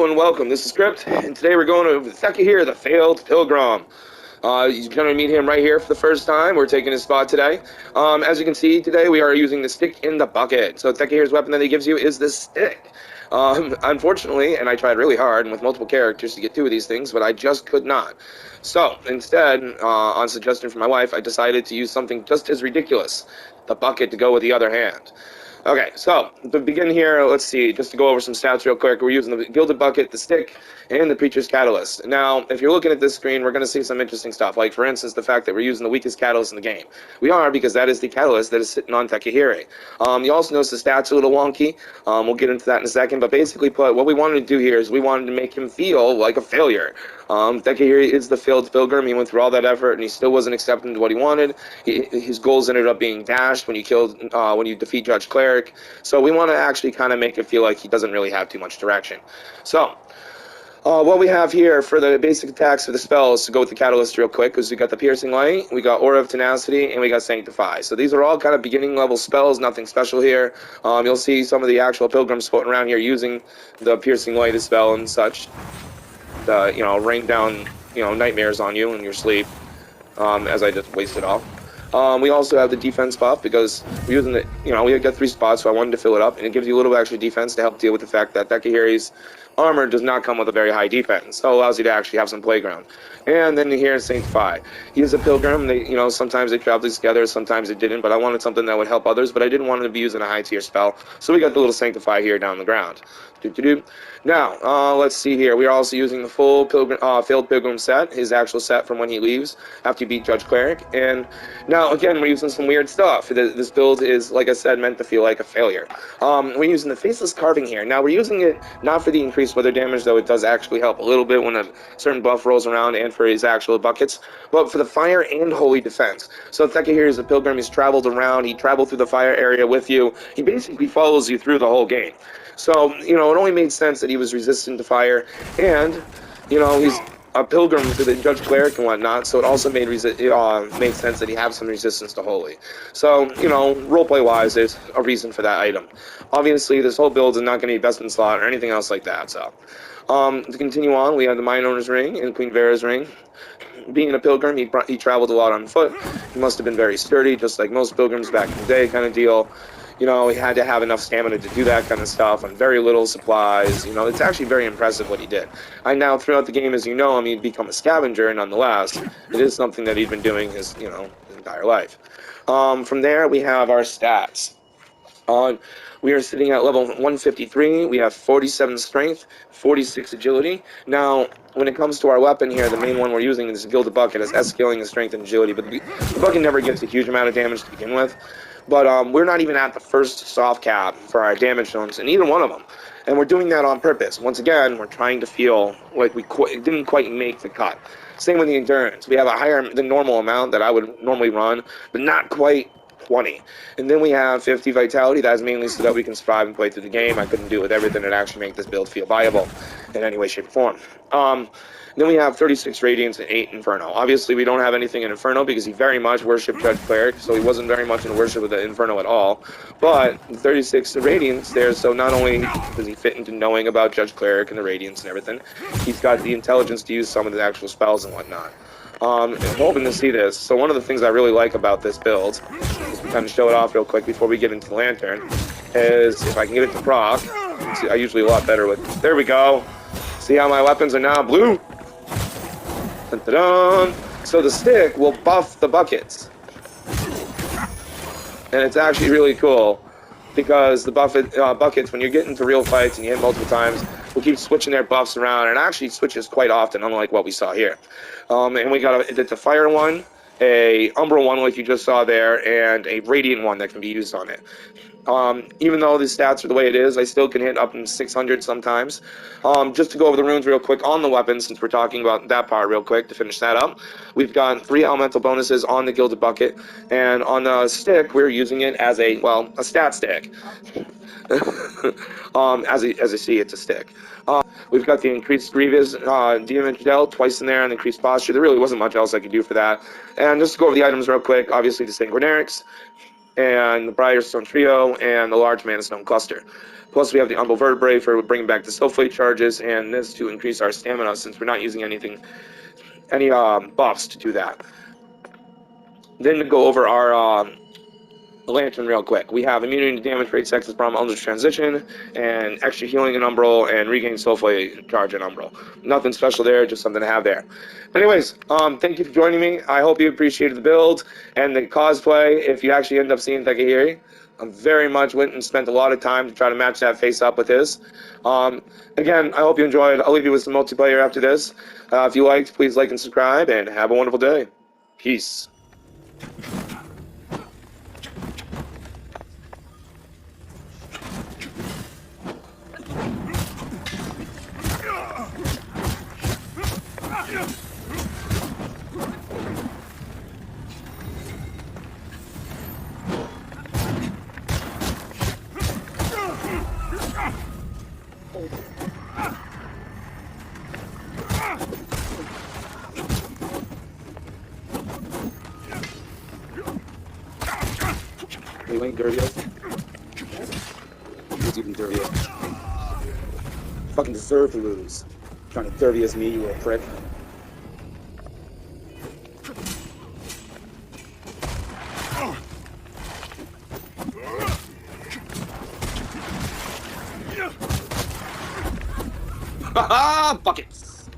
Hello and welcome, this is Crypt, and today we're going over Thehk-Iher, the failed Pilgrim. You're going to meet him right here for the first time. We're taking his spot today. As you can see, today we are using the stick in the bucket. So Thehk-Iher's weapon that he gives you is the stick. Unfortunately, and I tried really hard and with multiple characters to get two of these things, but I just could not. So, instead, on suggestion from my wife, I decided to use something just as ridiculous, the bucket to go with the other hand. Okay, so to begin here, let's see, just to go over some stats real quick, we're using the Gilded Bucket, the Stick, and the Preacher's Catalyst. Now, if you're looking at this screen, we're going to see some interesting stuff, like, for instance, the fact that we're using the weakest catalyst in the game. We are, because that is the catalyst that is sitting on Thehk-Iher. You also notice the stats are a little wonky. We'll get into that in a second, but basically, what we wanted to do here is we wanted to make him feel like a failure. Thehk-Iher is the failed Pilgrim. He went through all that effort, and he still wasn't accepting what he wanted. His goals ended up being dashed when you defeat Judge Cleric. So we want to actually kind of make it feel like he doesn't really have too much direction. So what we have here for the basic attacks for the spells, to go with the catalyst real quick, is we got the Piercing Light, we got Aura of Tenacity, and we got Sanctify. So these are all kind of beginning level spells, nothing special here. You'll see some of the actual pilgrims floating around here using the Piercing Light as spell and such. Rain down, nightmares on you in your sleep, as I just wasted off. We also have the defense buff because we're using the, we got 3 spots, so I wanted to fill it up, and it gives you a little extra defense to help deal with the fact that Thehk-Iher's armor does not come with a very high defense, so it allows you to actually have some playground. And then here is Sanctify. He is a pilgrim. Sometimes they traveled together, sometimes they didn't, but I wanted something that would help others, but I didn't want him to be using a high tier spell, so we got the little Sanctify here down the ground. Now, let's see here. We are also using the full failed Pilgrim set, his actual set from when he leaves after you beat Judge Cleric. And now, again, we're using some weird stuff. This build is, like I said, meant to feel like a failure. We're using the Faceless Carving here. Now, we're using it not for the increased weather damage, though it does actually help a little bit when a certain buff rolls around, and for his actual buckets, but for the fire and holy defense. So Thehk-Iher is a pilgrim. He's traveled around. He traveled through the fire area with you. He basically follows you through the whole game. So, it only made sense that he was resistant to fire, and, he's a pilgrim to the Judge Cleric and whatnot, so it also made sense that he has some resistance to Holy. So, roleplay-wise, there's a reason for that item. Obviously, this whole build is not going to be best in slot or anything else like that, so. To continue on, we have the Mine Owner's Ring and Queen Vera's Ring. Being a pilgrim, he traveled a lot on foot. He must have been very sturdy, just like most pilgrims back in the day kind of deal. He had to have enough stamina to do that kind of stuff on very little supplies. It's actually very impressive what he did. Now, throughout the game, as you know, he'd become a scavenger, and nonetheless, it is something that he'd been doing his entire life. From there, we have our stats. We are sitting at level 153. We have 47 strength, 46 agility. Now, when it comes to our weapon here, the main one we're using is the Gilded Bucket, has S scaling and strength and agility, but the bucket never gets a huge amount of damage to begin with. But we're not even at the first soft cap for our damage zones in either one of them. And we're doing that on purpose. Once again, we're trying to feel like we didn't quite make the cut. Same with the endurance. We have a higher than normal amount that I would normally run, but not quite 20. And then we have 50 vitality. That's mainly so that we can survive and play through the game. I couldn't do it with everything and actually make this build feel viable in any way, shape, or form. Then we have 36 Radiance and 8 Inferno. Obviously, we don't have anything in Inferno because he very much worshipped Judge Cleric, so he wasn't very much in worship with the Inferno at all. But 36 Radiance there, so not only does he fit into knowing about Judge Cleric and the Radiance and everything, he's got the intelligence to use some of the actual spells and whatnot. I'm hoping to see this. So one of the things I really like about this build, just to kind of show it off real quick before we get into the Lantern, is if I can get it to proc, I usually a lot better with, there we go. See how my weapons are now blue? Dun, dun, dun. So the stick will buff the buckets. And it's actually really cool because the buckets, when you get into real fights and you hit multiple times, will keep switching their buffs around, and it actually switches quite often, unlike what we saw here. And we got it's a fire one, a umbral one like you just saw there, and a radiant one that can be used on it. Even though the stats are the way it is, I still can hit up in 600 sometimes. Just to go over the runes real quick on the weapons, since we're talking about that part real quick to finish that up, we've got 3 elemental bonuses on the Gilded Bucket, and on the stick, we're using it as a stat stick. As I see, it's a stick. We've got the increased Grievous damage dealt twice in there, and increased posture. There really wasn't much else I could do for that. And just to go over the items real quick, obviously the Sanguinarics, and the Briar Stone Trio, and the large Mana Stone Cluster. Plus, we have the Umbral Vertebrae for bringing back the Soul Fleet charges, and this to increase our stamina since we're not using any buffs to do that. Then to go over our Lantern real quick. We have immunity to damage, rate, sexes, problem, Eldritch Transition, and extra healing in Umbral, and regain Soul Fleet charge in Umbral. Nothing special there, just something to have there. Anyways, thank you for joining me. I hope you appreciated the build and the cosplay. If you actually end up seeing Thehk-Iher, I very much went and spent a lot of time to try to match that face up with his. Again, I hope you enjoyed. I'll leave you with some multiplayer after this. If you liked, please like and subscribe, and have a wonderful day. Peace. You ain't dirty. Who's even dirtier? Fucking deserve to lose. Trying to dirty as me, you little prick. Haha! Buckets!